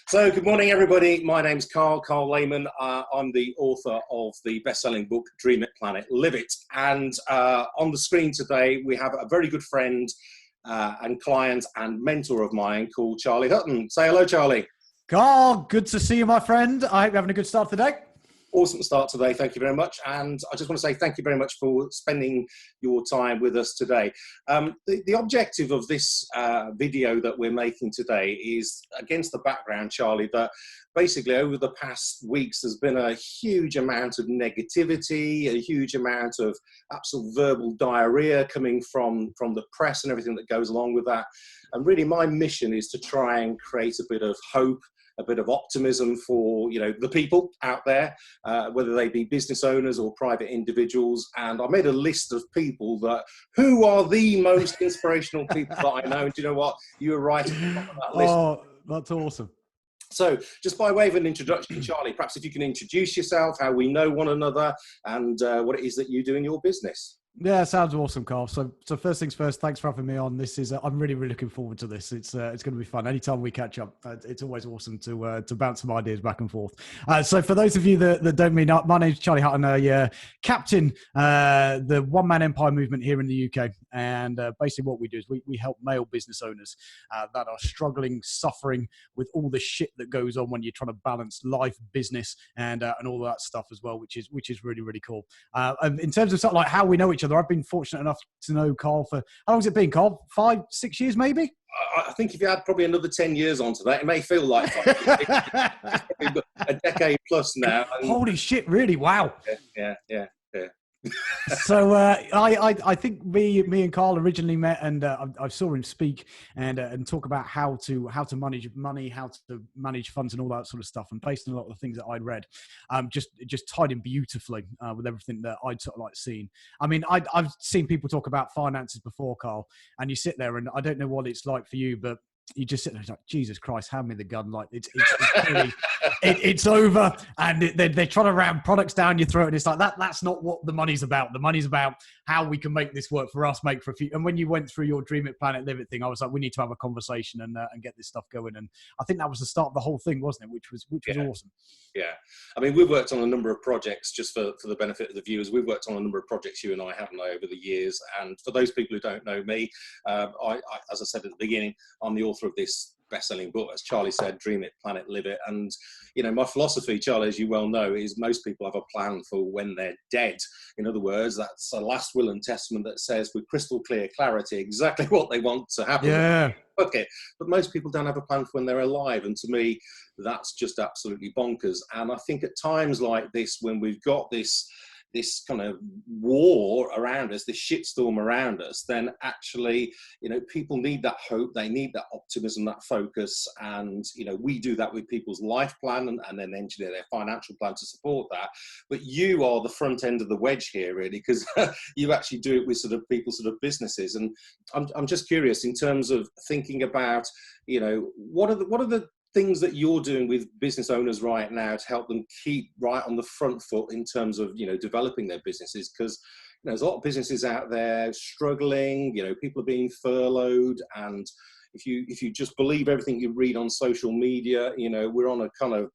So, good morning, everybody. My name's Carl Lehman. I'm the author of the best-selling book, Dream It, Plan It, Live It. And on the screen today, we have a very good friend and client and mentor of mine called Charlie Hutton. Say hello, Charlie. Carl, good to see you, my friend. I hope you're having a good start today. Awesome start today. Thank you very much. And I just want to say thank you very much for spending your time with us today. The objective of this video that we're making today is against the background, Charlie, that basically over the past weeks there's been a huge amount of negativity, a huge amount of absolute verbal diarrhea coming from the press and everything that goes along with that. And really my mission is to try and create a bit of hope, a bit of optimism for, the people out there, whether they be business owners or private individuals. And I made a list of people who are the most inspirational people that I know. And do you know what? You were right at the top of that list. Oh, that's awesome. So just by way of an introduction, Charlie, perhaps if you can introduce yourself, how we know one another, and what it is that you do in your business. Yeah, sounds awesome, Carl. So first things first, thanks for having me on. This is I'm really looking forward to this. It's going to be fun. Anytime we catch up, it's always awesome to bounce some ideas back and forth. So for those of you that don't mean, my name's Charlie Hutton, captain the one-man empire movement here in the UK. And basically what we do is we help male business owners that are struggling, suffering with all the shit that goes on when you're trying to balance life, business, and all that stuff as well, which is really, really cool. And in terms of something like how we know each other, I've been fortunate enough to know Carl for, how long has it been, Carl? 5-6 years, maybe? I think if you add probably another 10 years onto that, it may feel like it's probably a decade plus now. Holy shit, really? Wow. Yeah. So I think me and Carl originally met, and I saw him speak and talk about how to manage money, how to manage funds, and all that sort of stuff. And based on a lot of the things that I'd read, just tied in beautifully with everything that I'd sort of like seen. I mean, I've seen people talk about finances before, Carl, and you sit there, and I don't know what it's like for you, but you just sit there like, Jesus Christ, hand me the gun. Like it's over. And they're trying to ram products down your throat. And it's like, that's not what the money's about. The money's about how we can make this work for us, make for a few. And when you went through your Dream It, Plan It, Live It thing, I was like, we need to have a conversation and get this stuff going. And I think that was the start of the whole thing, wasn't it? Which was awesome. Yeah. I mean, we've worked on a number of projects, just for the benefit of the viewers. We've worked on a number of projects, you and I, haven't I, over the years. And for those people who don't know me, I as I said at the beginning, I'm the author of this best-selling book, as Charlie said, Dream It, Plan It, Live It. And, my philosophy, Charlie, as you well know, is most people have a plan for when they're dead. In other words, that's a last will and testament that says with crystal clear clarity exactly what they want to happen. Yeah. Okay. But most people don't have a plan for when they're alive. And to me, that's just absolutely bonkers. And I think at times like this, when we've got this kind of war around us, this shitstorm around us, then actually, people need that hope, they need that optimism, that focus. And, we do that with people's life plan and then engineer their financial plan to support that. But you are the front end of the wedge here, really, because you actually do it with sort of people's sort of businesses. And I'm just curious in terms of thinking about, what are the things that you're doing with business owners right now to help them keep right on the front foot in terms of, developing their businesses? Because, there's a lot of businesses out there struggling, people are being furloughed. And if you just believe everything you read on social media, we're on a kind of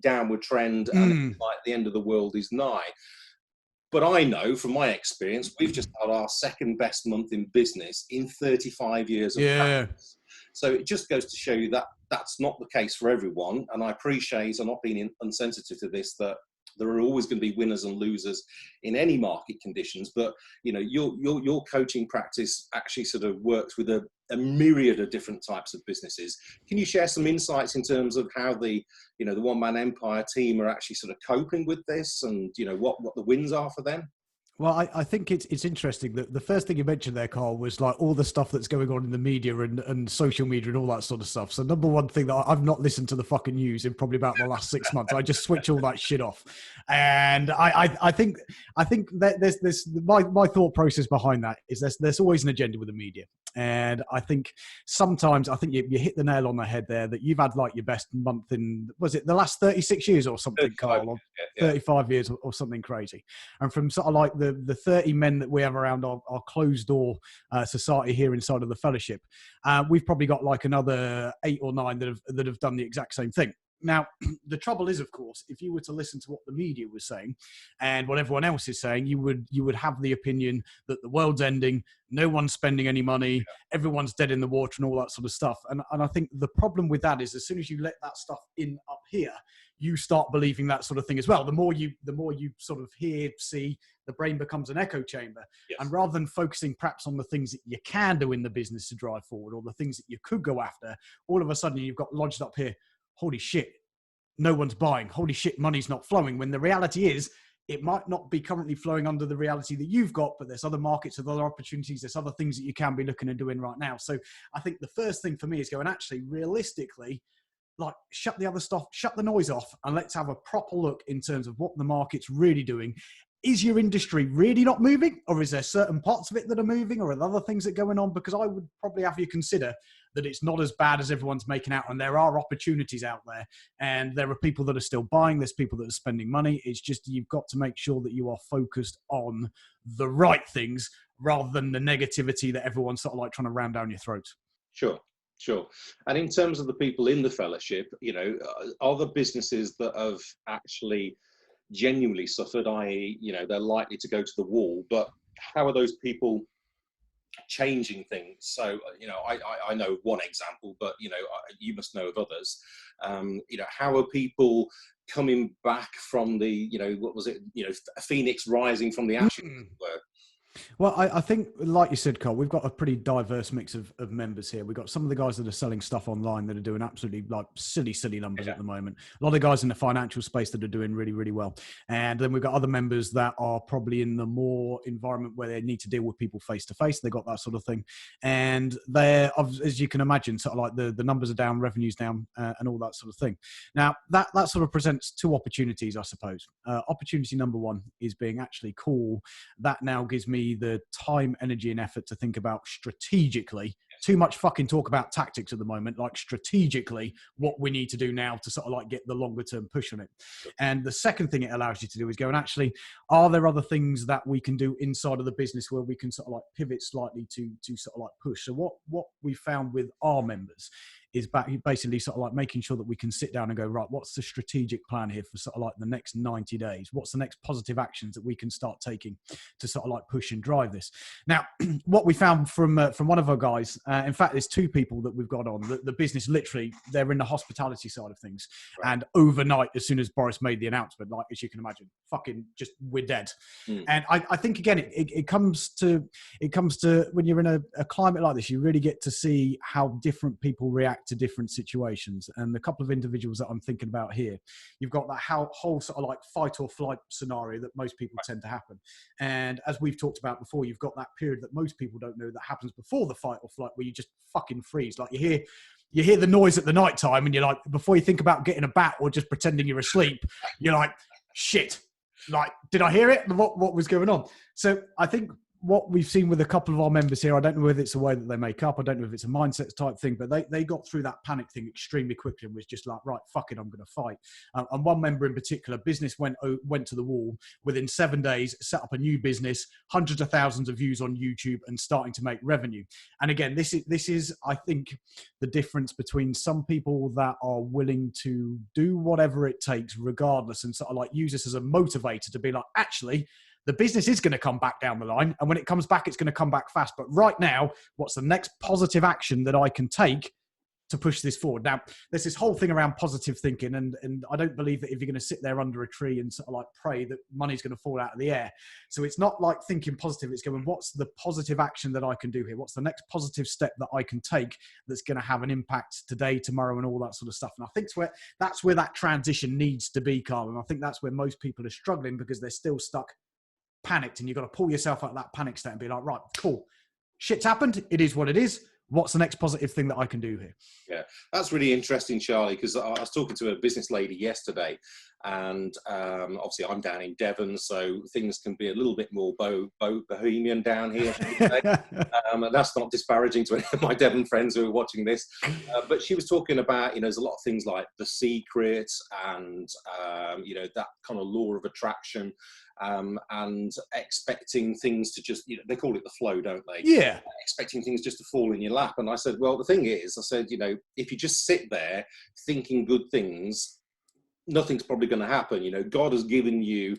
downward trend and it's like the end of the world is nigh. But I know from my experience, we've just had our second best month in business in 35 years of practice. So it just goes to show you that that's not the case for everyone. And I appreciate, I'm not being insensitive to this, that there are always going to be winners and losers in any market conditions. But, your coaching practice actually sort of works with a myriad of different types of businesses. Can you share some insights in terms of how the one-man empire team are actually sort of coping with this and, what the wins are for them? Well, I think it's interesting that the first thing you mentioned there, Carl, was like all the stuff that's going on in the media and social media and all that sort of stuff. So number one thing that I've not listened to the fucking news in probably about the last 6 months. I just switch all that shit off. And I think that there's my thought process behind that is there's always an agenda with the media. And I think sometimes you hit the nail on the head there that you've had like your best month in, was it the last 36 years or something, Carl? 35 years or something crazy. And from sort of like the the 30 men that we have around our closed door society here inside of the fellowship, we've probably got like another 8 or 9 that have done the exact same thing. Now, the trouble is, of course, if you were to listen to what the media was saying and what everyone else is saying, you would have the opinion that the world's ending, no one's spending any money, everyone's dead in the water and all that sort of stuff. And I think the problem with that is as soon as you let that stuff in up here, you start believing that sort of thing as well. The more you sort of hear, see, the brain becomes an echo chamber. Yes. And rather than focusing perhaps on the things that you can do in the business to drive forward or the things that you could go after, all of a sudden you've got lodged up here, holy shit, no one's buying. Holy shit, money's not flowing. When the reality is, it might not be currently flowing under the reality that you've got, but there's other markets, there's other opportunities, there's other things that you can be looking at doing right now. So I think the first thing for me is going, actually, realistically, like shut the other stuff, shut the noise off, and let's have a proper look in terms of what the market's really doing. Is your industry really not moving, or is there certain parts of it that are moving, or are there other things that are going on? Because I would probably have you consider that it's not as bad as everyone's making out, and there are opportunities out there, and there are people that are still buying, there's people that are spending money. It's just you've got to make sure that you are focused on the right things rather than the negativity that everyone's sort of like trying to ram down your throat. Sure. And in terms of the people in the fellowship, you know, are the businesses that have actually genuinely suffered, i.e., you know, they're likely to go to the wall, but how are those people changing things? So, you know, I know one example, but, you know, you must know of others. You know, how are people coming back from the, you know, what was it, you know, a phoenix rising from the ashes? Well, I think, like you said, Cole, we've got a pretty diverse mix of members here. We've got some of the guys that are selling stuff online that are doing absolutely like silly numbers at the moment. A lot of guys in the financial space that are doing really, really well. And then we've got other members that are probably in the more environment where they need to deal with people face to face. They got that sort of thing. And they're, as you can imagine, sort of like the numbers are down, revenues down, and all that sort of thing. Now, that sort of presents 2 opportunities, I suppose. Opportunity number 1 is being actually cool. That now gives me the time, energy, and effort to think about strategically. Too much fucking talk about tactics at the moment, like strategically what we need to do now to sort of like get the longer term push on it. And the second thing it allows you to do is go and actually, are there other things that we can do inside of the business where we can sort of like pivot slightly to sort of like push? So what we found with our members is basically sort of like making sure that we can sit down and go, right, what's the strategic plan here for sort of like the next 90 days? What's the next positive actions that we can start taking to sort of like push and drive this? Now, what we found from one of our guys, in fact, there's 2 people that we've got on. The business, literally, they're in the hospitality side of things. Right. And overnight, as soon as Boris made the announcement, like, as you can imagine, fucking just, we're dead. And I think, again, it comes to when you're in a climate like this, you really get to see how different people react to different situations. And a couple of individuals that I'm thinking about here, you've got that whole sort of like fight or flight scenario that most people tend to happen. And as we've talked about before, you've got that period that most people don't know that happens before the fight or flight, where you just fucking freeze. Like you hear the noise at the night time, and you're like, before you think about getting a bat or just pretending you're asleep, you're like, shit, like, did I hear it? What was going on? So I think what we've seen with a couple of our members here, I don't know whether it's a way that they make up, I don't know if it's a mindset type thing, but they got through that panic thing extremely quickly and was just like, right, fuck it, I'm going to fight. And one member in particular, business went to the wall. Within 7 days, set up a new business, hundreds of thousands of views on YouTube, and starting to make revenue. And again, this is, I think, the difference between some people that are willing to do whatever it takes regardless, and sort of like use this as a motivator to be like, actually, the business is going to come back down the line. And when it comes back, it's going to come back fast. But right now, what's the next positive action that I can take to push this forward? Now, there's this whole thing around positive thinking. And I don't believe that if you're going to sit there under a tree and sort of like pray that money's going to fall out of the air. So it's not like thinking positive. It's going, what's the positive action that I can do here? What's the next positive step that I can take that's going to have an impact today, tomorrow, and all that sort of stuff? And I think that's where that transition needs to be, Carl. And I think that's where most people are struggling because they're still stuck panicked, and you've got to pull yourself out of that panic state and be like, right, cool, shit's happened, it is what it is, what's the next positive thing that I can do here? Yeah, that's really interesting, Charlie, because I was talking to a business lady yesterday, And obviously I'm down in Devon, so things can be a little bit more bohemian down here. And that's not disparaging to any of my Devon friends who are watching this. But she was talking about, there's a lot of things like The Secret and, that kind of law of attraction, and expecting things to just, they call it the flow, don't they? Yeah. Expecting things just to fall in your lap. And I said, well, the thing is, I said, if you just sit there thinking good things, nothing's probably going to happen. God has given you,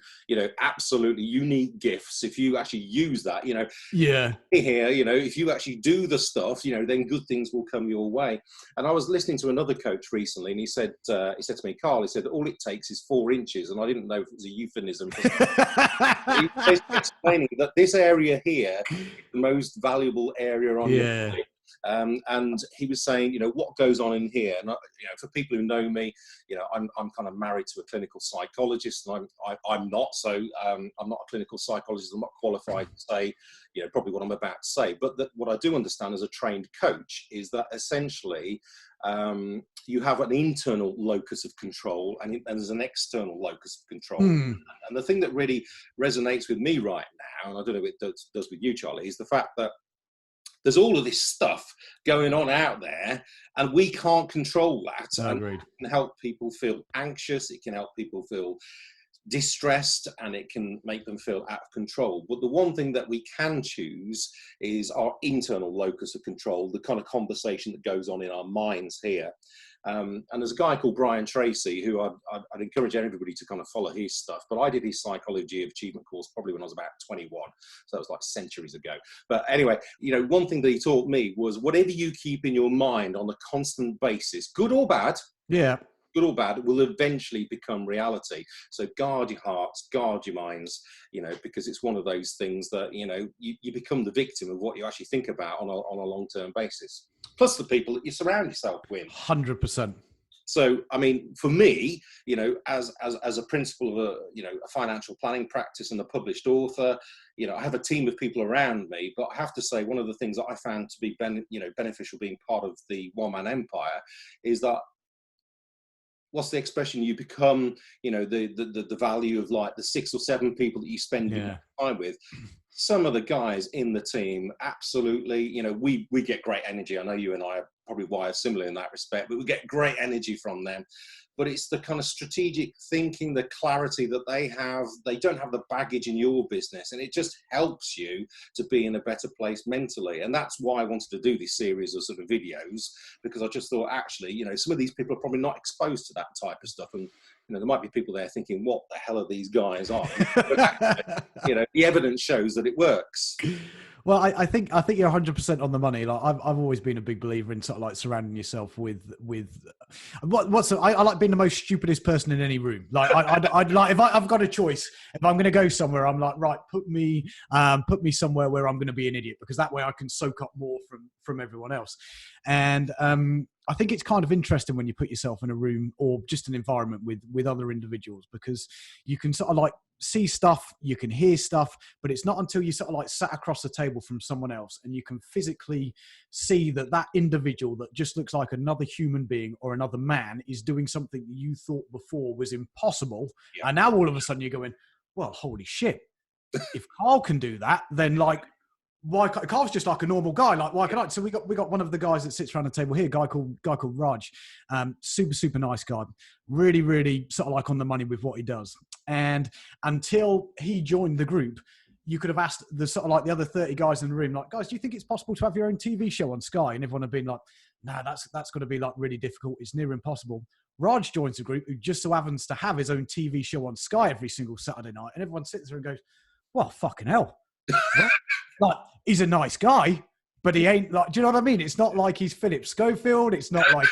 absolutely unique gifts. If you actually use that, yeah, here, if you actually do the stuff, then good things will come your way. And I was listening to another coach recently, and he said to me, Carl, he said, all it takes is 4 inches. And I didn't know if it was a euphemism. He was explaining that this area here is the most valuable area on your body. And he was saying, what goes on in here? And for people who know me, I'm kind of married to a clinical psychologist, and I'm not. So I'm not a clinical psychologist. I'm not qualified to say, probably what I'm about to say. But what I do understand as a trained coach is that essentially you have an internal locus of control, and there's an external locus of control. And the thing that really resonates with me right now, and I don't know if it does with you, Charlie, is the fact that there's all of this stuff going on out there, and we can't control that. And it can help people feel anxious. It can help people feel distressed, and it can make them feel out of control. But the one thing that we can choose is our internal locus of control, the kind of conversation that goes on in our minds here. And there's a guy called Brian Tracy, who I'd encourage everybody to kind of follow his stuff. But I did his Psychology of Achievement course probably when I was about 21. So that was like centuries ago. But anyway, one thing that he taught me was whatever you keep in your mind on a constant basis, good or bad, good or bad, will eventually become reality. So guard your hearts, guard your minds, because it's one of those things that, you become the victim of what you actually think about on a long-term basis. Plus the people that you surround yourself with. 100%. So, I mean, for me, as a principal of a financial planning practice and a published author, I have a team of people around me. But I have to say, one of the things that I found to be beneficial being part of the one-man empire is that, what's the expression? You become, the value of like the 6 or 7 people that you spend time with. Some of the guys in the team, absolutely, we get great energy. I know you and I are probably wired similar in that respect, but we get great energy from them. But it's the kind of strategic thinking, the clarity that they have. They don't have the baggage in your business, and it just helps you to be in a better place mentally. And that's why I wanted to do this series of sort of videos, because I just thought, actually, some of these people are probably not exposed to that type of stuff. And, there might be people there thinking, what the hell are these guys on? But actually, the evidence shows that it works. Well, I think you're 100% on the money. Like I've always been a big believer in sort of like surrounding yourself with I like being the most stupidest person in any room. Like I'd like, if I've got a choice, if I'm going to go somewhere, I'm like, right, put me somewhere where I'm going to be an idiot, because that way I can soak up more from everyone else. And I think it's kind of interesting when you put yourself in a room or just an environment with other individuals, because you can sort of like see stuff, you can hear stuff, but it's not until you sort of like sat across the table from someone else and you can physically see that individual that just looks like another human being or another man is doing something that you thought before was impossible. Yeah. And now all of a sudden you're going, well, holy shit. If Carl can do that, then like, why can't Carl's just like a normal guy? Like, why can't I? So we got one of the guys that sits around the table here, a guy called Raj, super nice guy, really sort of like on the money with what he does. And until he joined the group, you could have asked the sort of like the other 30 guys in the room, like, guys, do you think it's possible to have your own TV show on Sky? And everyone had been like, no, that's going to be like really difficult. It's near impossible. Raj joins the group, who just so happens to have his own TV show on Sky every single Saturday night, and everyone sits there and goes, well, fucking hell. Like, he's a nice guy, but he ain't like, do you know what I mean? It's not like he's Philip Schofield. It's not like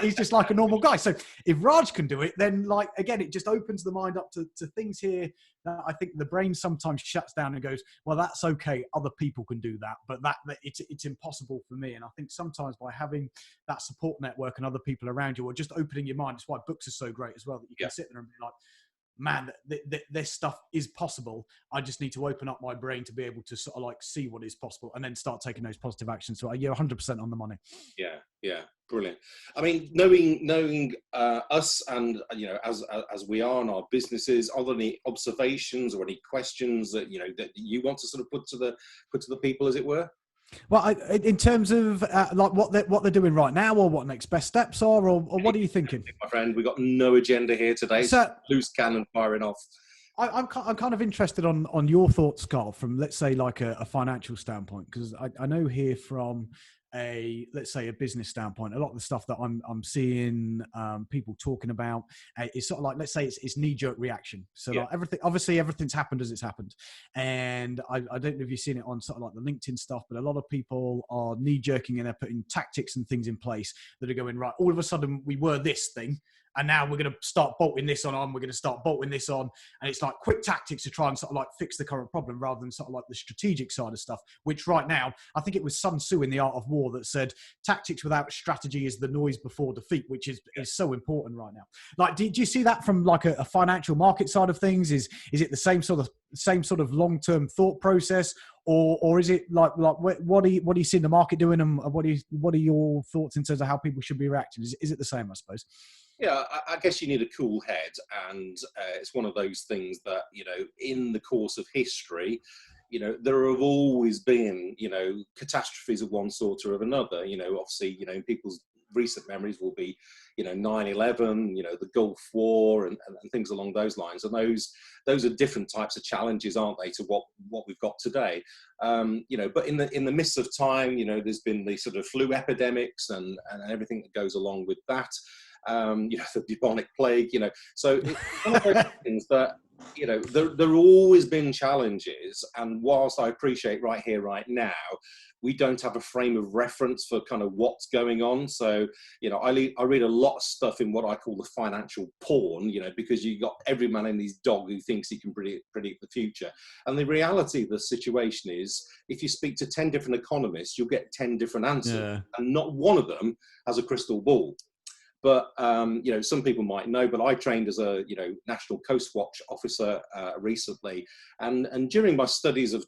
he's just like a normal guy. So if Raj can do it, then like, again, it just opens the mind up to things here that I think the brain sometimes shuts down and goes, well, that's okay. Other people can do that, but it's impossible for me. And I think sometimes by having that support network and other people around you, or just opening your mind, it's why books are so great as well, that you can sit there and be like, man, this stuff is possible. I just need to open up my brain to be able to sort of like see what is possible and then start taking those positive actions. So you're 100% on the money. Yeah. Yeah, brilliant. I mean, knowing us, and as we are in our businesses, are there any observations or any questions that that you want to sort of put to the people, as it were? Well, in terms of like what they're doing right now, or what next best steps are, or what are you thinking? My friend, we got no agenda here today. So, Loose cannon firing off. I'm kind of interested on your thoughts, Carl, from, let's say, like a financial standpoint, because I know here from let's say a business standpoint, a lot of the stuff that I'm seeing people talking about is sort of like, let's say it's knee-jerk reaction. So like everything's happened as it's happened, and I don't know if you've seen it on sort of like the LinkedIn stuff, but a lot of people are knee-jerking and they're putting tactics and things in place that are going, right, all of a sudden we were this thing, and now we're going to start bolting this on. We're going to start bolting this on. And it's like quick tactics to try and sort of like fix the current problem, rather than sort of like the strategic side of stuff, which right now, I think it was Sun Tzu in The Art of War that said, tactics without strategy is the noise before defeat, which is so important right now. Like, do you see that from like a financial market side of things? Is it the same sort of long-term thought process? Or is it like what do you see the market doing, and what are your thoughts in terms of how people should be reacting? Is it the same, I suppose? Yeah, I guess you need a cool head, and it's one of those things that, in the course of history, there have always been, catastrophes of one sort or of another. Obviously, in people's recent memories will be, 9/11, the Gulf War, and things along those lines. And those are different types of challenges, aren't they, to what we've got today? But in the midst of time, there's been the sort of flu epidemics and everything that goes along with that. The bubonic plague, so it's one of those things that, there have always been challenges. And whilst I appreciate right here, right now, we don't have a frame of reference for kind of what's going on. So, I read a lot of stuff in what I call the financial porn, because you got every man and his dog who thinks he can predict the future. And the reality of the situation is, if you speak to 10 different economists, you'll get 10 different answers, and not one of them has a crystal ball. But, some people might know, but I trained as a, National Coast Watch officer recently. And during my studies of,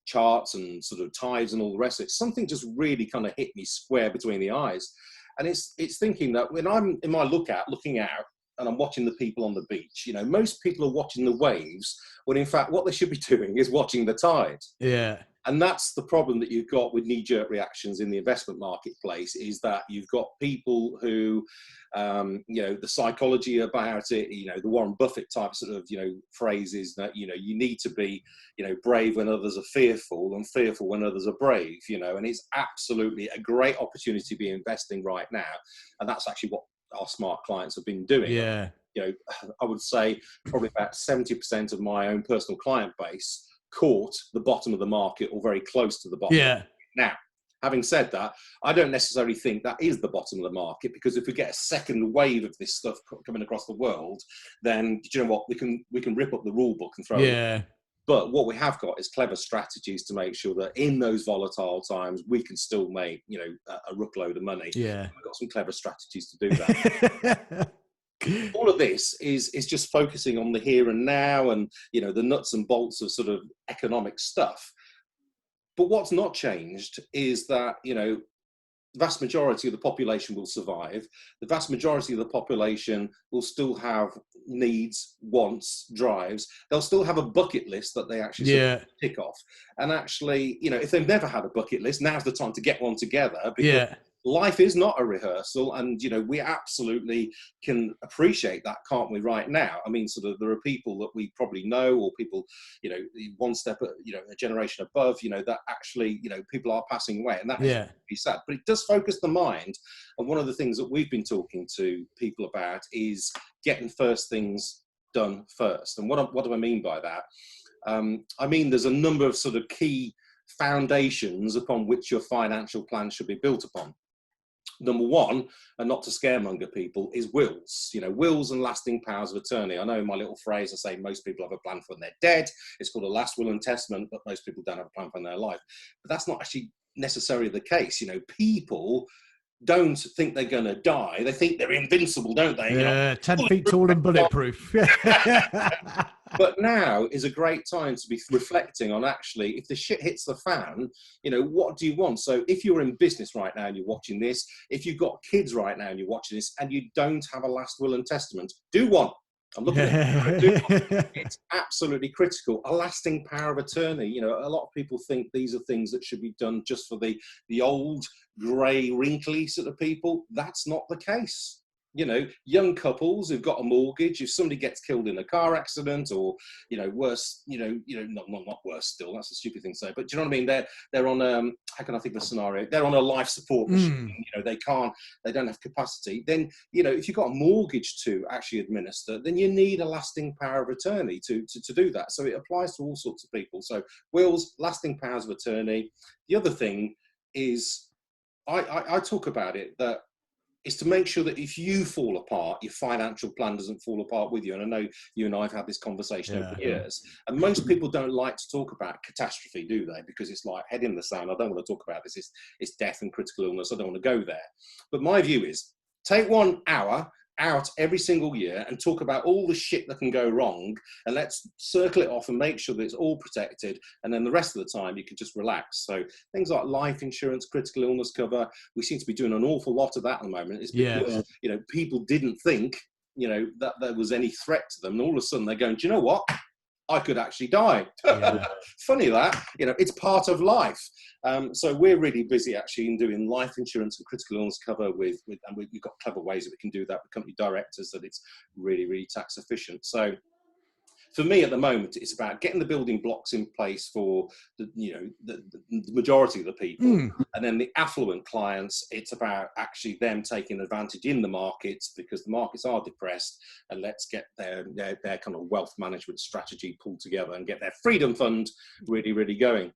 charts and sort of tides and all the rest of it, something just really kind of hit me square between the eyes. And it's thinking that when I'm in my looking out, and I'm watching the people on the beach, most people are watching the waves, when in fact what they should be doing is watching the tide. Yeah. And that's the problem that you've got with knee-jerk reactions in the investment marketplace, is that you've got people who, the psychology about it, the Warren Buffett type sort of, phrases that, you need to be, brave when others are fearful, and fearful when others are brave, and it's absolutely a great opportunity to be investing right now. And that's actually what our smart clients have been doing. Yeah. I would say probably about 70% of my own personal client base caught the bottom of the market, or very close to the bottom. Yeah. Now, having said that, I don't necessarily think that is the bottom of the market, because if we get a second wave of this stuff coming across the world, then do you know what? We can rip up the rule book and throw it. But what we have got is clever strategies to make sure that in those volatile times, we can still make, a rookload of money. Yeah. We've got some clever strategies to do that. All of this is just focusing on the here and now, and the nuts and bolts of sort of economic stuff. But what's not changed is that the vast majority of the population will survive. The vast majority of the population will still have needs, wants, drives. They'll still have a bucket list that they actually tick off. And actually, if they've never had a bucket list, now's the time to get one together, because life is not a rehearsal. And, we absolutely can appreciate that, can't we, right now? I mean, sort of, there are people that we probably know, or people, one step, a generation above, that actually, people are passing away, and that is to be sad. But it does focus the mind. And one of the things that we've been talking to people about is getting first things done first. And what do I mean by that? I mean, there's a number of sort of key foundations upon which your financial plan should be built upon. Number one, and not to scaremonger people, is wills. Wills and lasting powers of attorney. I know in my little phrase I say most people have a plan for when they're dead. It's called a last will and testament, but most people don't have a plan for their life. But that's not actually necessarily the case. People don't think they're going to die. They think they're invincible, don't they? Yeah, 10 feet tall and bulletproof. But now is a great time to be reflecting on, actually, if the shit hits the fan, what do you want? So if you're in business right now and you're watching this, if you've got kids right now and you're watching this, and you don't have a last will and testament, do one. I'm looking at it. It's absolutely critical. A lasting power of attorney. A lot of people think these are things that should be done just for the old, grey, wrinkly sort of people. That's not the case. Young couples who've got a mortgage, if somebody gets killed in a car accident, or worse, not worse still, that's a stupid thing to say, but do you know what I mean? They're on how can I think of a scenario? They're on a life support machine. They don't have capacity. Then if you've got a mortgage to actually administer, then you need a lasting power of attorney to do that. So it applies to all sorts of people. So wills, lasting powers of attorney. The other thing is, I talk about it, that is to make sure that if you fall apart, your financial plan doesn't fall apart with you. And I know you and I have had this conversation over the years. And most people don't like to talk about catastrophe, do they? Because it's like head in the sand. I don't want to talk about this. It's death and critical illness. I don't want to go there. But my view is, take 1 hour out every single year and talk about all the shit that can go wrong, and let's circle it off and make sure that it's all protected, and then the rest of the time you can just relax. So things like life insurance, critical illness cover, we seem to be doing an awful lot of that at the moment. It's because people didn't think that there was any threat to them, and all of a sudden they're going, do you know what, I could actually die. Funny that, it's part of life. So we're really busy actually in doing life insurance and critical illness cover and we've got clever ways that we can do that with company directors, that it's really, really tax efficient. So for me at the moment, it's about getting the building blocks in place for the majority of the people. And then the affluent clients, it's about actually them taking advantage in the markets, because the markets are depressed, and let's get their kind of wealth management strategy pulled together and get their freedom fund really, really going.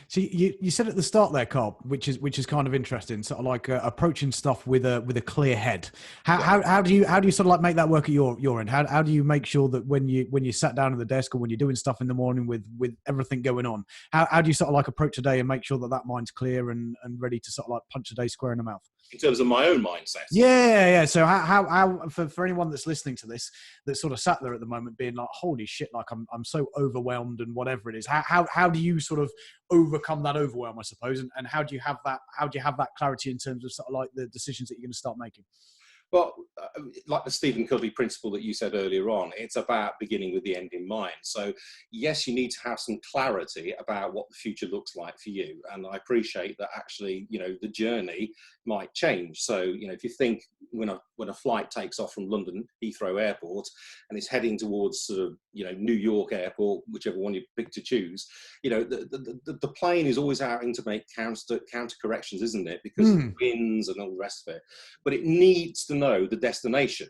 So you said at the start there, Carl, which is kind of interesting, sort of like approaching stuff with a clear head. How do you sort of like make that work at your end? How do you make sure that when you sat down at the desk, or when you're doing stuff in the morning with everything going on, how do you sort of like approach a day and make sure that mind's clear and ready to sort of like punch a day square in the mouth? In terms of my own mindset. Yeah. So how for anyone that's listening to this, that's sort of sat there at the moment being like, holy shit, like I'm so overwhelmed and whatever it is, how do you sort of overcome that overwhelm, I suppose, and how do you have that clarity in terms of sort of like the decisions that you're going to start making? Well, like the Stephen Covey principle that you said earlier on, it's about beginning with the end in mind. So yes, you need to have some clarity about what the future looks like for you. And I appreciate that actually, the journey might change. So, if you think when a flight takes off from London Heathrow Airport and it's heading towards sort of, New York Airport, whichever one you pick to choose, the plane is always having to make counter corrections, isn't it? Because of winds and all the rest of it. But it needs to know the destination.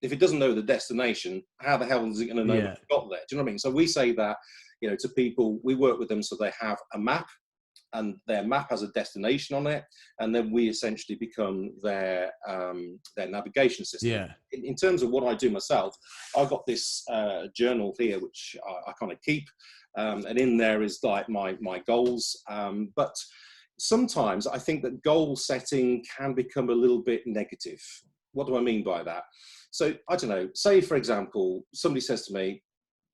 If it doesn't know the destination, how the hell is it going to know when it got there? Do you know what I mean? So we say that, to people, we work with them so they have a map, and their map has a destination on it, and then we essentially become their navigation system. Yeah. In terms of what I do myself, I've got this journal here, which I kind of keep, and in there is like my goals. But sometimes I think that goal setting can become a little bit negative. What do I mean by that? So I don't know, say for example, somebody says to me,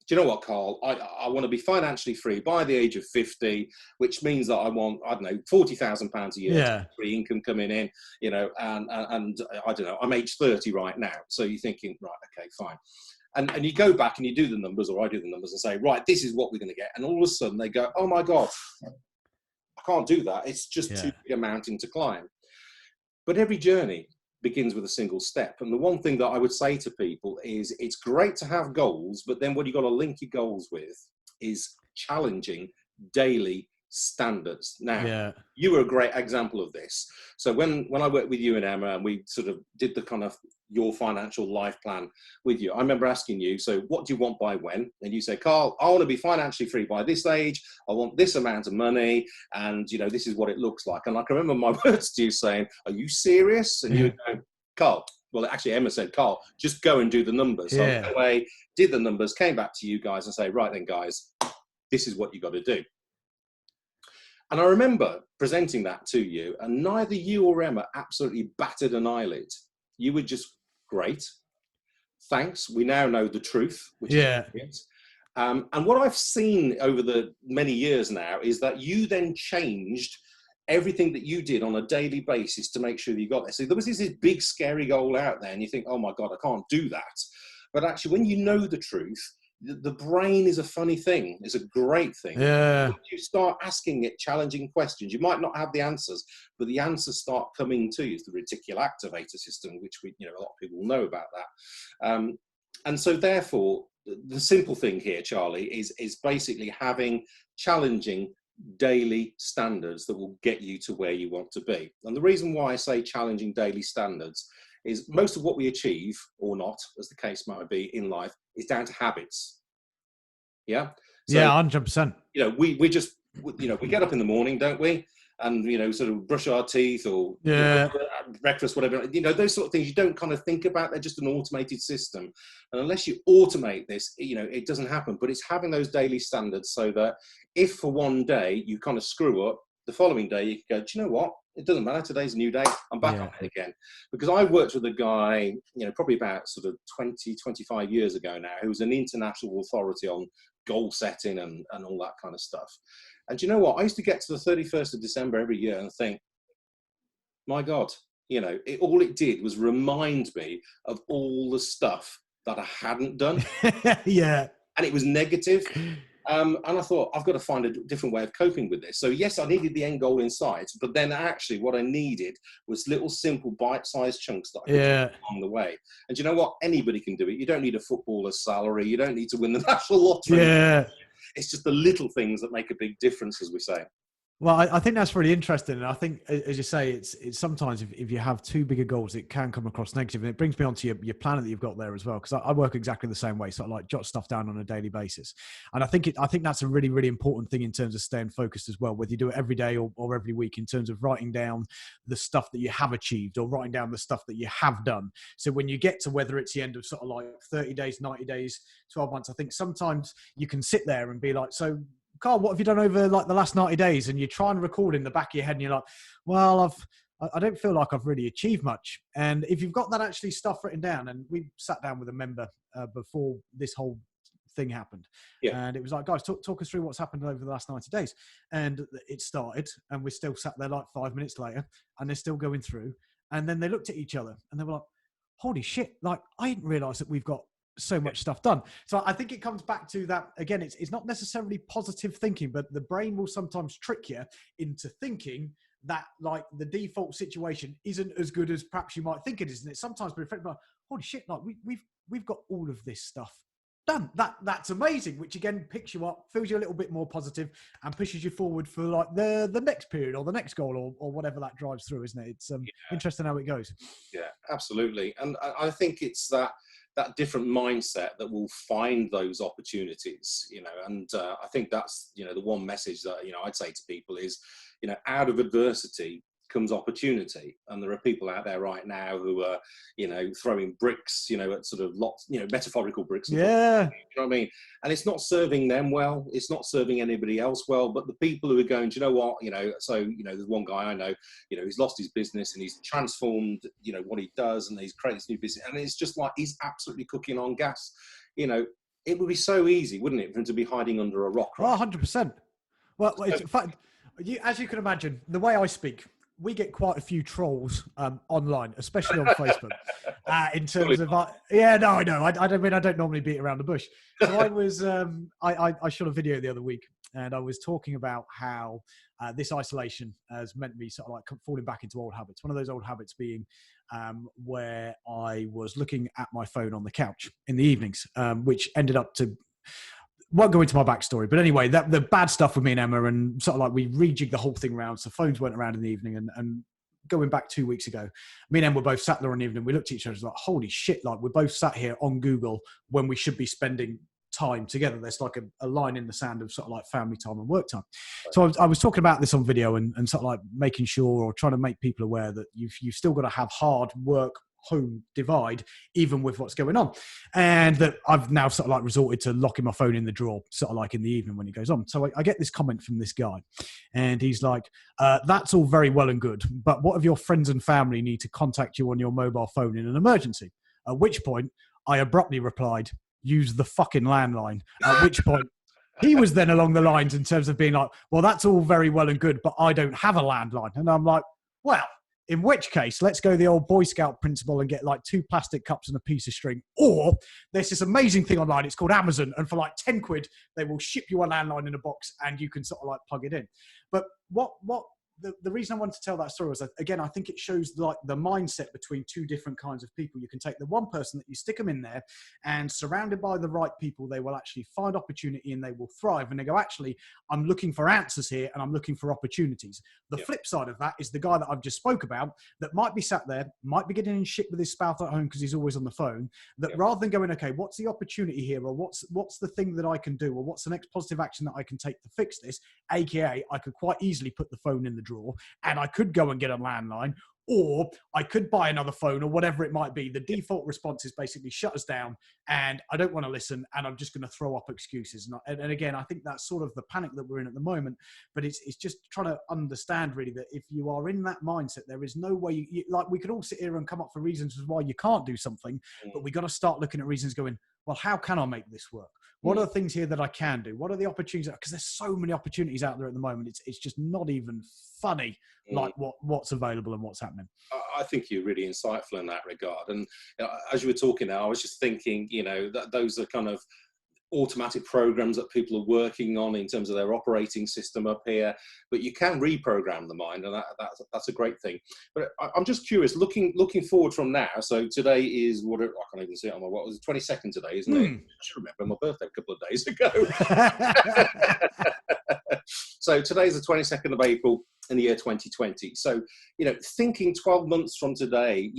do you know what, Carl, I want to be financially free by the age of 50, which means that I want, I don't know, £40,000 a year, free income coming in, and I don't know, I'm age 30 right now. So you're thinking, right, okay, fine. And you go back and you do the numbers, or I do the numbers, and say, right, this is what we're going to get. And all of a sudden they go, oh my God, I can't do that. It's just too big a mountain to climb. But every journey begins with a single step. And the one thing that I would say to people is, it's great to have goals, but then what you've got to link your goals with is challenging daily standards. Now, you were a great example of this. So when I worked with you and Emma, and we sort of did the kind of your financial life plan with you, I remember asking you, so what do you want by when? And you say, Carl, I want to be financially free by this age. I want this amount of money. And, this is what it looks like. And I can remember my words to you saying, are you serious? And you would go, Carl, well, actually Emma said, Carl, just go and do the numbers. So I went away, did the numbers, came back to you guys and say, right then guys, this is what you got to do. And I remember presenting that to you, and neither you or Emma absolutely batted an eyelid. You were just, great. Thanks. We now know the truth, which is brilliant. And what I've seen over the many years now is that you then changed everything that you did on a daily basis to make sure that you got there. So there was this big, scary goal out there, and you think, oh my God, I can't do that. But actually, when you know the truth, the brain is a funny thing. It's a great thing. Yeah. You start asking it challenging questions. You might not have the answers, but the answers start coming to you. It's the reticular activator system, which a lot of people know about that. And so therefore, the simple thing here, Charlie, is basically having challenging daily standards that will get you to where you want to be. And the reason why I say challenging daily standards is most of what we achieve, or not, as the case might be in life, is down to habits. Yeah? So, 100%. We just, we get up in the morning, don't we? And, sort of brush our teeth or breakfast, whatever. Those sort of things you don't kind of think about. They're just an automated system. And unless you automate this, it doesn't happen. But it's having those daily standards so that if for one day you kind of screw up, the following day you can go, do you know what? It doesn't matter. Today's a new day. I'm back on it again. Because I worked with a guy, probably about sort of 20, 25 years ago now, who was an international authority on goal setting and all that kind of stuff. And do you know what? I used to get to the 31st of December every year and think, my God, all it did was remind me of all the stuff that I hadn't done. Yeah. And it was negative. And I thought, I've got to find a different way of coping with this. So yes, I needed the end goal in sight, but then actually what I needed was little simple bite-sized chunks that I could do along the way. And you know what? Anybody can do it. You don't need a footballer's salary. You don't need to win the national lottery. Yeah. It's just the little things that make a big difference, as we say. Well, I think that's really interesting. And I think, as you say, it's sometimes if you have too big of goals, it can come across negative. And it brings me on to your planet that you've got there as well. Because I work exactly the same way. So I like jot stuff down on a daily basis. And I think that's a really, really important thing in terms of staying focused as well, whether you do it every day or every week, in terms of writing down the stuff that you have achieved or writing down the stuff that you have done. So when you get to whether it's the end of sort of like 30 days, 90 days, 12 months, I think sometimes you can sit there and be like, so Carl, what have you done over like the last 90 days? And you try and record in the back of your head and you're like, well, I don't feel like I've really achieved much. And if you've got that actually stuff written down, and we sat down with a member before this whole thing happened. And it was like, guys, talk us through what's happened over the last 90 days. And it started, and we still sat there like 5 minutes later, and they're still going through. And then they looked at each other and they were like, holy shit, like I didn't realize that we've got so much stuff done. So I think it comes back to that again. It's not necessarily positive thinking, but the brain will sometimes trick you into thinking that like the default situation isn't as good as perhaps you might think it is. And it's sometimes been affected by, holy shit, like we've got all of this stuff done. That's amazing, which again picks you up, feels you a little bit more positive, and pushes you forward for like the next period or the next goal or whatever that drives through, isn't it? It's interesting how it goes. Yeah, absolutely. And I think it's that different mindset that will find those opportunities, and I think that's, the one message that, I'd say to people is, out of adversity comes opportunity. And there are people out there right now who are, throwing bricks, at sort of lots, metaphorical bricks. Yeah. You know what I mean? And it's not serving them well. It's not serving anybody else well. But the people who are going, do you know what? There's one guy I know, he's lost his business and he's transformed, what he does, and he's created this new business. And it's just like, he's absolutely cooking on gas. It would be so easy, wouldn't it, for him to be hiding under a rock? Right? 100%. Well, it's, in fact, as you can imagine, the way I speak, we get quite a few trolls online, especially on Facebook, in terms of, I know. I don't normally beat around the bush. So I was, I shot a video the other week, and I was talking about how this isolation has meant me sort of like falling back into old habits. One of those old habits being where I was looking at my phone on the couch in the evenings, which ended up to, won't go into my backstory, but anyway, the bad stuff with me and Emma, and sort of like we rejigged the whole thing around. So phones weren't around in the evening, and going back 2 weeks ago, me and Emma were both sat there in the evening. We looked at each other and was like, holy shit, like we're both sat here on Google when we should be spending time together. There's like a line in the sand of sort of like family time and work time. So I was talking about this on video and sort of like making sure, or trying to make people aware that you've still got to have hard work, home divide, even with what's going on. And that I've now sort of like resorted to locking my phone in the drawer, sort of like in the evening when it goes on. So I get this comment from this guy, and he's like, that's all very well and good, but what if your friends and family need to contact you on your mobile phone in an emergency? At which point I abruptly replied, use the fucking landline. At which point he was then along the lines in terms of being like, well, that's all very well and good, but I don't have a landline. And I'm like, well, in which case, let's go the old Boy Scout principle and get like 2 plastic cups and a piece of string. Or there's this amazing thing online. It's called Amazon. And for like 10 quid, they will ship you a landline in a box and you can sort of like plug it in. But what the reason I wanted to tell that story was that, again, I think it shows like the mindset between 2 different kinds of people. You can take the one person that you stick them in there, and surrounded by the right people, they will actually find opportunity and they will thrive. And they go, actually, I'm looking for answers here and I'm looking for opportunities. The flip side of that is the guy that I've just spoke about that might be sat there, might be getting in shit with his spouse at home because he's always on the phone, that rather than going, okay, what's the opportunity here? Or what's the thing that I can do? Or what's the next positive action that I can take to fix this? AKA, I could quite easily put the phone in the drawer and I could go and get a landline, or I could buy another phone or whatever it might be. The default response is basically shut us down and I don't want to listen and I'm just going to throw up excuses. And again, I think that's sort of the panic that we're in at the moment, but it's just trying to understand really that if you are in that mindset, there is no way like we could all sit here and come up for reasons as why you can't do something, but we got to start looking at reasons going, well, how can I make this work? What are the things here that I can do? What are the opportunities? Because there's so many opportunities out there at the moment. It's just not even funny, like what's available and what's happening. I think you're really insightful in that regard. And as you were talking now, I was just thinking, that those are kind of automatic programs that people are working on in terms of their operating system up here, but you can reprogram the mind, and that's a great thing. But I'm just curious, looking forward from now. So today is I can't even see it on my, what was it, 22nd today, isn't it? I should remember my birthday a couple of days ago. So today's the 22nd of April in the year 2020. So, thinking 12 months from today,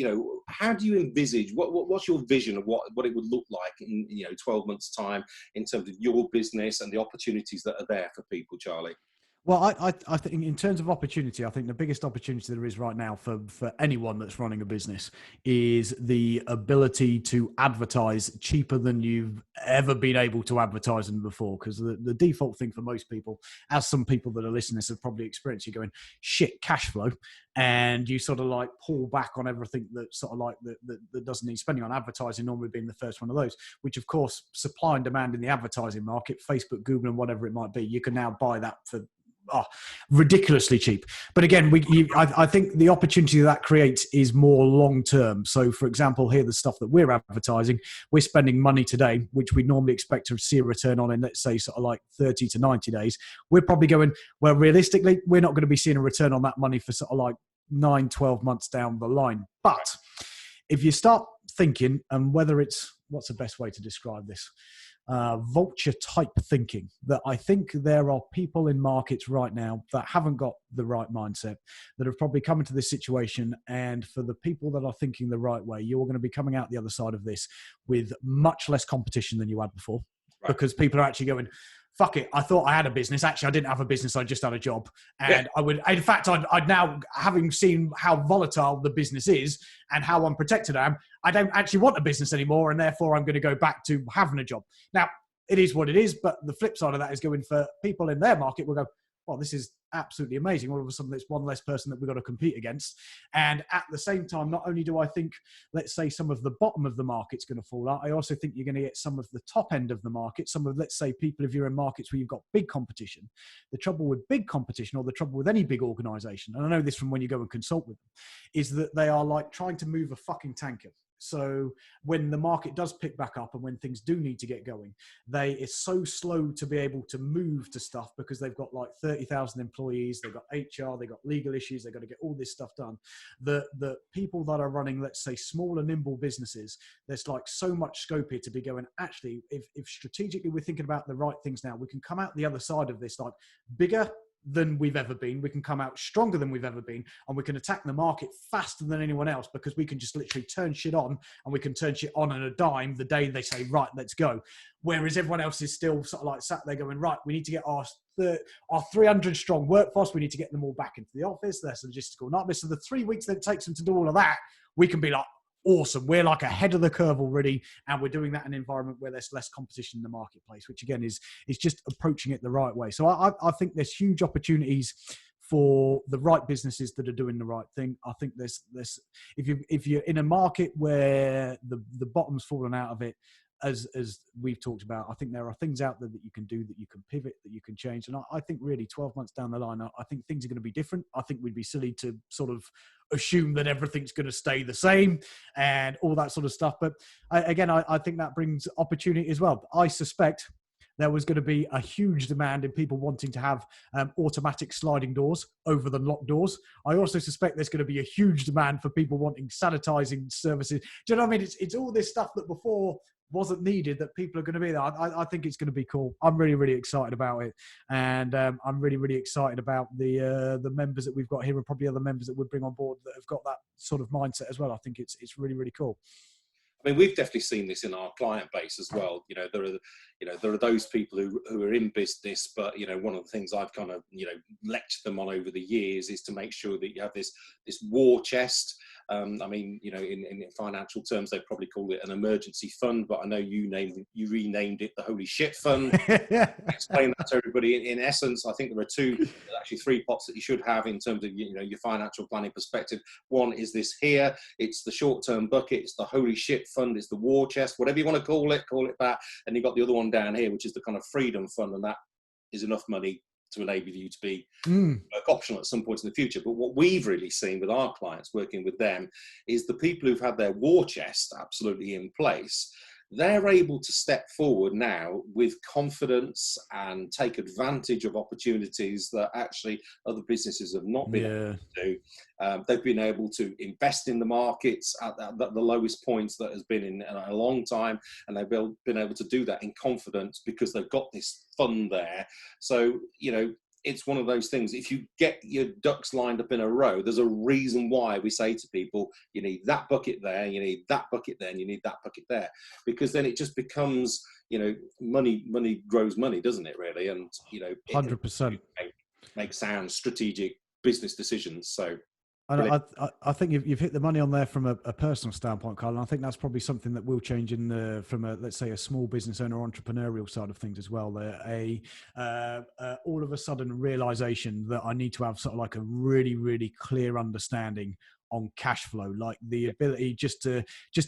how do you envisage, what's your vision of what it would look like in, 12 months time in terms of your business and the opportunities that are there for people, Charlie? Well, I think in terms of opportunity, I think the biggest opportunity there is right now for anyone that's running a business is the ability to advertise cheaper than you've ever been able to advertise them before. Because the default thing for most people, as some people that are listening to this have probably experienced, you're going, shit, cash flow. And you sort of like pull back on everything that sort of like that doesn't need spending on advertising, normally being the first one of those, which of course, supply and demand in the advertising market, Facebook, Google, and whatever it might be, you can now buy that for ridiculously cheap. But again, I think the opportunity that creates is more long term. So for example, here, the stuff that we're advertising, we're spending money today, which we normally expect to see a return on in, let's say, sort of like 30 to 90 days. We're probably going, well, realistically, we're not going to be seeing a return on that money for sort of like 9-12 months down the line. But if you start thinking, and whether it's, what's the best way to describe this? Vulture type thinking, that I think there are people in markets right now that haven't got the right mindset, that have probably come into this situation. And for the people that are thinking the right way, you're going to be coming out the other side of this with much less competition than you had before, because people are actually going, fuck it, I thought I had a business. Actually, I didn't have a business. I just had a job. And I'd now, having seen how volatile the business is and how unprotected I am, I don't actually want a business anymore. And therefore, I'm going to go back to having a job. Now, it is what it is. But the flip side of that is going for people in their market will go, well, this is absolutely amazing. All of a sudden, it's one less person that we've got to compete against. And at the same time, not only do I think, let's say, some of the bottom of the market's going to fall out, I also think you're going to get some of the top end of the market, some of, let's say, people, if you're in markets where you've got big competition. The trouble with big competition, or the trouble with any big organization, and I know this from when you go and consult with them, is that they are like trying to move a fucking tanker. So when the market does pick back up and when things do need to get going, it's so slow to be able to move to stuff because they've got like 30,000 employees, they've got HR, they've got legal issues, they've got to get all this stuff done. The people that are running, let's say, small and nimble businesses, there's like so much scope here to be going, actually, if strategically we're thinking about the right things now, we can come out the other side of this like bigger than we've ever been. We can come out stronger than we've ever been, and we can attack the market faster than anyone else because we can just literally turn shit on, and we can turn shit on a dime the day they say, right, let's go. Whereas everyone else is still sort of like sat there going, right, we need to get our 300 strong workforce. We need to get them all back into the office. There's logistical nightmare. So the 3 weeks that it takes them to do all of that, we can be like, awesome. We're like ahead of the curve already, and we're doing that in an environment where there's less competition in the marketplace, which again is just approaching it the right way. So I think there's huge opportunities for the right businesses that are doing the right thing. I think there's if you're in a market where the bottom's fallen out of it, as we've talked about, I think there are things out there that you can do, that you can pivot, that you can change. And I think really 12 months down the line, I think things are going to be different. I think we'd be silly to sort of assume that everything's going to stay the same and all that sort of stuff. But I think that brings opportunity as well. I suspect there was going to be a huge demand in people wanting to have automatic sliding doors over the locked doors. I also suspect there's going to be a huge demand for people wanting sanitizing services. Do you know what I mean? It's all this stuff that before wasn't needed that people are going to be there. I think it's going to be cool. I'm really, really excited about it. And I'm really, really excited about the members that we've got here and probably other members that we'll bring on board that have got that sort of mindset as well. I think it's really, really cool. I mean, we've definitely seen this in our client base as well. There are those people who are in business, but one of the things I've kind of lectured them on over the years is to make sure that you have this war chest. I mean, in financial terms, they probably call it an emergency fund, but I know you renamed it the Holy Shit Fund. Explain that to everybody. In essence, I think there are actually three pots that you should have in terms of your financial planning perspective. One is this here. It's the short-term bucket. It's the Holy Shit Fund. It's the war chest. Whatever you want to call it that. And you've got the other one down here, which is the kind of freedom fund, and that is enough money to enable you to be optional at some point in the future. But what we've really seen with our clients, working with them, is the people who've had their war chest absolutely in place, they're able to step forward now with confidence and take advantage of opportunities that actually other businesses have not been able to do. They've been able to invest in the markets at the lowest points that has been in a long time, and they've been able to do that in confidence because they've got this fund there. So, it's one of those things. If you get your ducks lined up in a row, there's a reason why we say to people, you need that bucket there, you need that bucket there, and you need that bucket there. Because then it just becomes, money grows money, doesn't it, really? And, 100%. Make sound strategic business decisions. So. And I think you've hit the money on there from a personal standpoint, Carl. And I think that's probably something that will change from let's say a small business owner entrepreneurial side of things as well. All of a sudden realization that I need to have sort of like a really, really clear understanding on cash flow, like the ability just to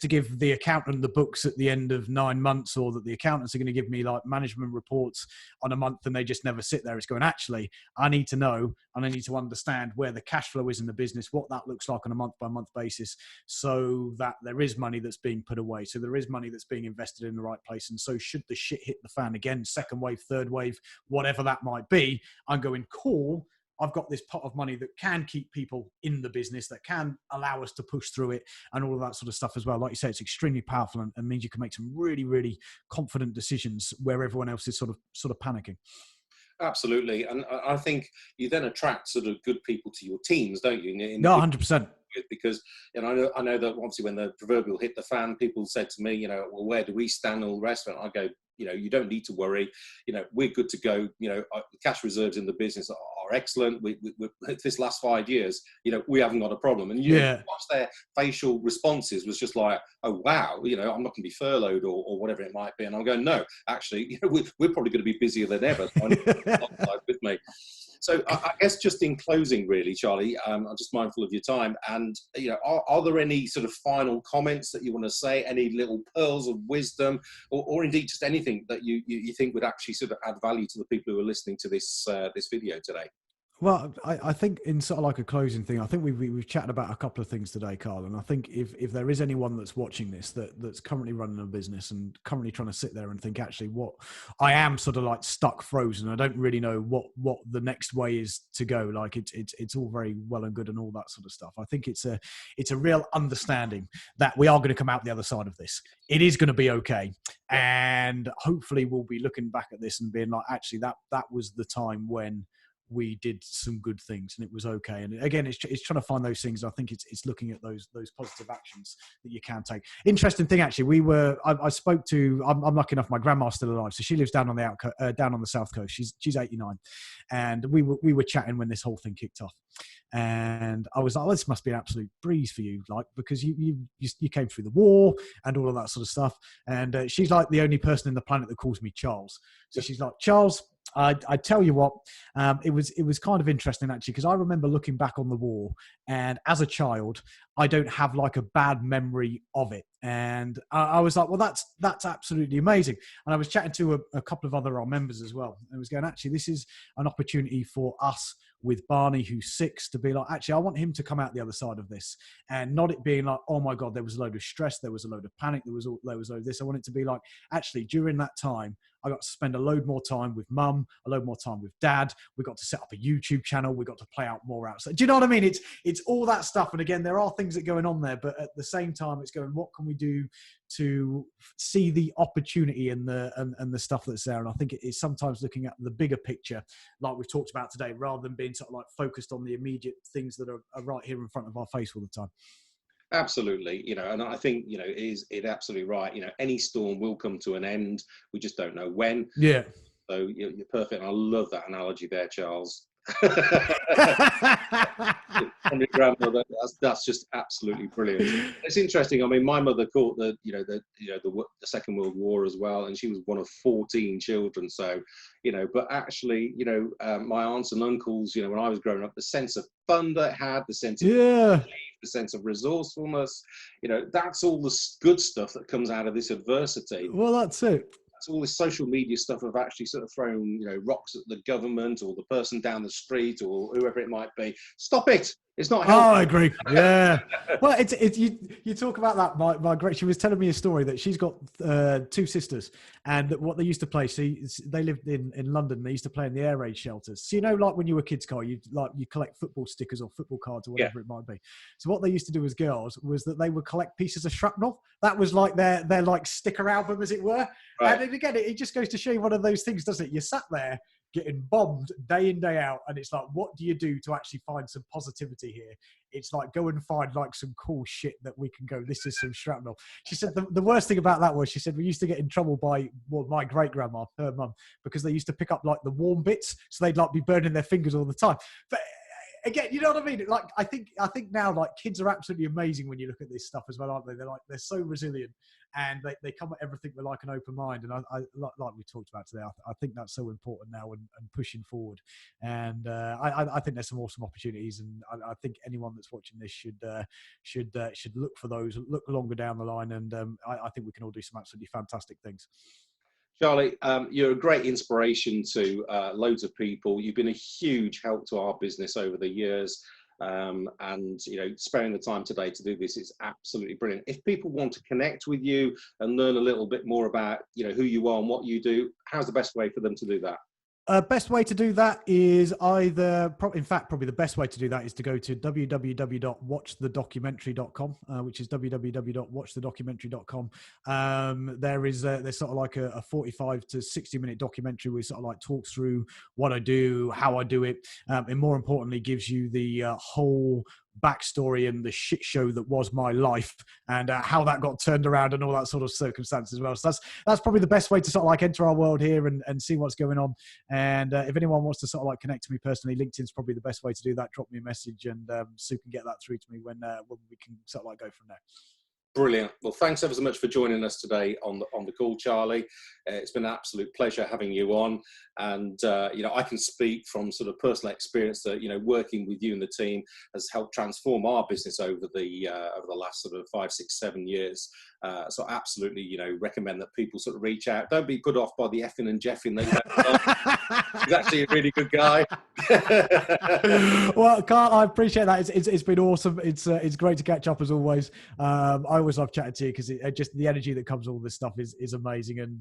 give the accountant the books at the end of 9 months, or that the accountants are going to give me like management reports on a month and they just never sit there. It's going, actually, I need to know and I need to understand where the cash flow is in the business, what that looks like on a month by month basis, so that there is money that's being put away. So there is money that's being invested in the right place. And so should the shit hit the fan again, second wave, third wave, whatever that might be, I'm going, cool, I've got this pot of money that can keep people in the business, that can allow us to push through it and all of that sort of stuff as well. Like you say, it's extremely powerful and means you can make some really, really confident decisions where everyone else is sort of panicking. Absolutely. And I think you then attract sort of good people to your teams, don't you? No, 100%. Because I know that obviously when the proverbial hit the fan, people said to me, well, where do we stand and all the rest of it? I go, you don't need to worry. We're good to go. The cash reserves in the business are excellent. We this last 5 years, we haven't got a problem. And watch their facial responses was just like, oh wow, I'm not going to be furloughed or whatever it might be. And I'm going, no, actually, we're probably going to be busier than ever. So with me. So I guess just in closing, really, Charlie, I'm just mindful of your time. And, are there any sort of final comments that you want to say, any little pearls of wisdom, or indeed just anything that you think would actually sort of add value to the people who are listening to this video today? Well, I think in sort of like a closing thing, I think we've chatted about a couple of things today, Carl. And I think if there is anyone that's watching this that's currently running a business and currently trying to sit there and think, actually, what I am sort of like stuck, frozen. I don't really know what the next way is to go. Like it's all very well and good and all that sort of stuff. I think it's a real understanding that we are going to come out the other side of this. It is going to be okay. And hopefully we'll be looking back at this and being like, actually, that was the time when we did some good things and it was okay. And again, it's trying to find those things. I think it's looking at those positive actions that you can take. Interesting thing, actually, I spoke to, I'm lucky enough, my grandma's still alive. So she lives down on the south coast. She's 89. And we were chatting when this whole thing kicked off. And I was like, this must be an absolute breeze for you, like, because you came through the war and all of that sort of stuff. And she's like the only person in the planet that calls me Charles. So she's like, Charles, I tell you what, it was kind of interesting actually, because I remember looking back on the war, and as a child, I don't have like a bad memory of it. And I was like, well, that's absolutely amazing. And I was chatting to a couple of other our members as well. And I was going, actually, this is an opportunity for us with Barney, who's 6, to be like, actually, I want him to come out the other side of this, and not it being like, oh my God, there was a load of stress, there was a load of panic, there was a load of this. I want it to be like, actually, during that time, I got to spend a load more time with mum, a load more time with dad. We got to set up a YouTube channel. We got to play out more outside. Do you know what I mean? It's all that stuff. And again, there are things that are going on there, but at the same time, it's going, what can we do to see the opportunity and the stuff that's there? And I think it is sometimes looking at the bigger picture, like we've talked about today, rather than being sort of like focused on the immediate things that are right here in front of our face all the time. Absolutely, and I think, is it absolutely right. Any storm will come to an end. We just don't know when. Yeah. So you're perfect. And I love that analogy there, Charles. And your grandmother, that's just absolutely brilliant. It's interesting. I mean, my mother caught the Second World War as well, and she was one of 14 children. So, but actually, my aunts and uncles, when I was growing up, the sense of fun that it had, the sense of the sense of resourcefulness, that's all the good stuff that comes out of this adversity. Well, that's it. All this social media stuff of actually sort of throwing, rocks at the government or the person down the street or whoever it might be. Stop it. It's not helpful. Oh, I agree. Yeah. Well, you talk about that. My great, she was telling me a story that she's got 2 sisters, and what they used to play. They lived in London. They used to play in the air raid shelters. So, like when you were kids, Carl, you collect football stickers or football cards or whatever it might be. So what they used to do as girls was that they would collect pieces of shrapnel. That was like their like sticker album, as it were. Right. And again, it just goes to show you one of those things, doesn't it? You sat there getting bombed day in, day out, and it's like, what do you do to actually find some positivity here? It's like, go and find like some cool shit that we can go, this is some shrapnel. She said the worst thing about that was, she said, we used to get in trouble by my great grandma, her mum, because they used to pick up like the warm bits, so they'd like be burning their fingers all the time. But again, you know what I mean? Like, I think now, like, kids are absolutely amazing when you look at this stuff as well, aren't they? They're so resilient, and they come at everything with like an open mind. And I like we talked about today, I think that's so important now and pushing forward. And I think there's some awesome opportunities, and I think anyone that's watching this should look for those, look longer down the line, and I think we can all do some absolutely fantastic things. Charlie, you're a great inspiration to loads of people. You've been a huge help to our business over the years. And sparing the time today to do this is absolutely brilliant. If people want to connect with you and learn a little bit more about who you are and what you do, how's the best way for them to do that? Best way to do that is probably the best way to do that is to go to www.watchthedocumentary.com, which is www.watchthedocumentary.com. There's sort of like a 45 to 60 minute documentary where it sort of like talks through what I do, how I do it, and more importantly, gives you the whole backstory and the shit show that was my life, and how that got turned around and all that sort of circumstance as well. So that's probably the best way to sort of like enter our world here and see what's going on. And if anyone wants to sort of like connect to me personally, LinkedIn's probably the best way to do that. Drop me a message, and Sue can get that through to me when we can sort of like go from there. Brilliant. Well, thanks ever so much for joining us today on the call, Charlie. It's been an absolute pleasure having you on. And, I can speak from sort of personal experience that, working with you and the team has helped transform our business over the last sort of 5, 6, 7 years. So absolutely, recommend that people sort of reach out. Don't be put off by the effing and jeffing. He's actually a really good guy. Well, Carl, I appreciate that. It's been awesome. It's great to catch up as always. I always love chatting to you because just the energy that comes with all this stuff is amazing. And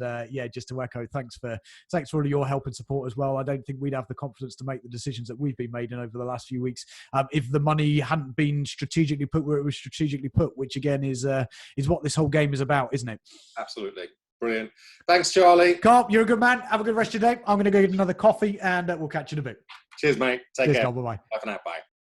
just to echo, thanks for all of your help and support as well. I don't think we'd have the confidence to make the decisions that we've been making over the last few weeks if the money hadn't been strategically put where it was strategically put, which again is what this whole game is about, isn't it? Absolutely. Brilliant. Thanks, Charlie. Carl, you're a good man. Have a good rest of your day. I'm going to go get another coffee, and we'll catch you in a bit. Cheers, mate. Take care. Bye-bye. Bye for now. Bye.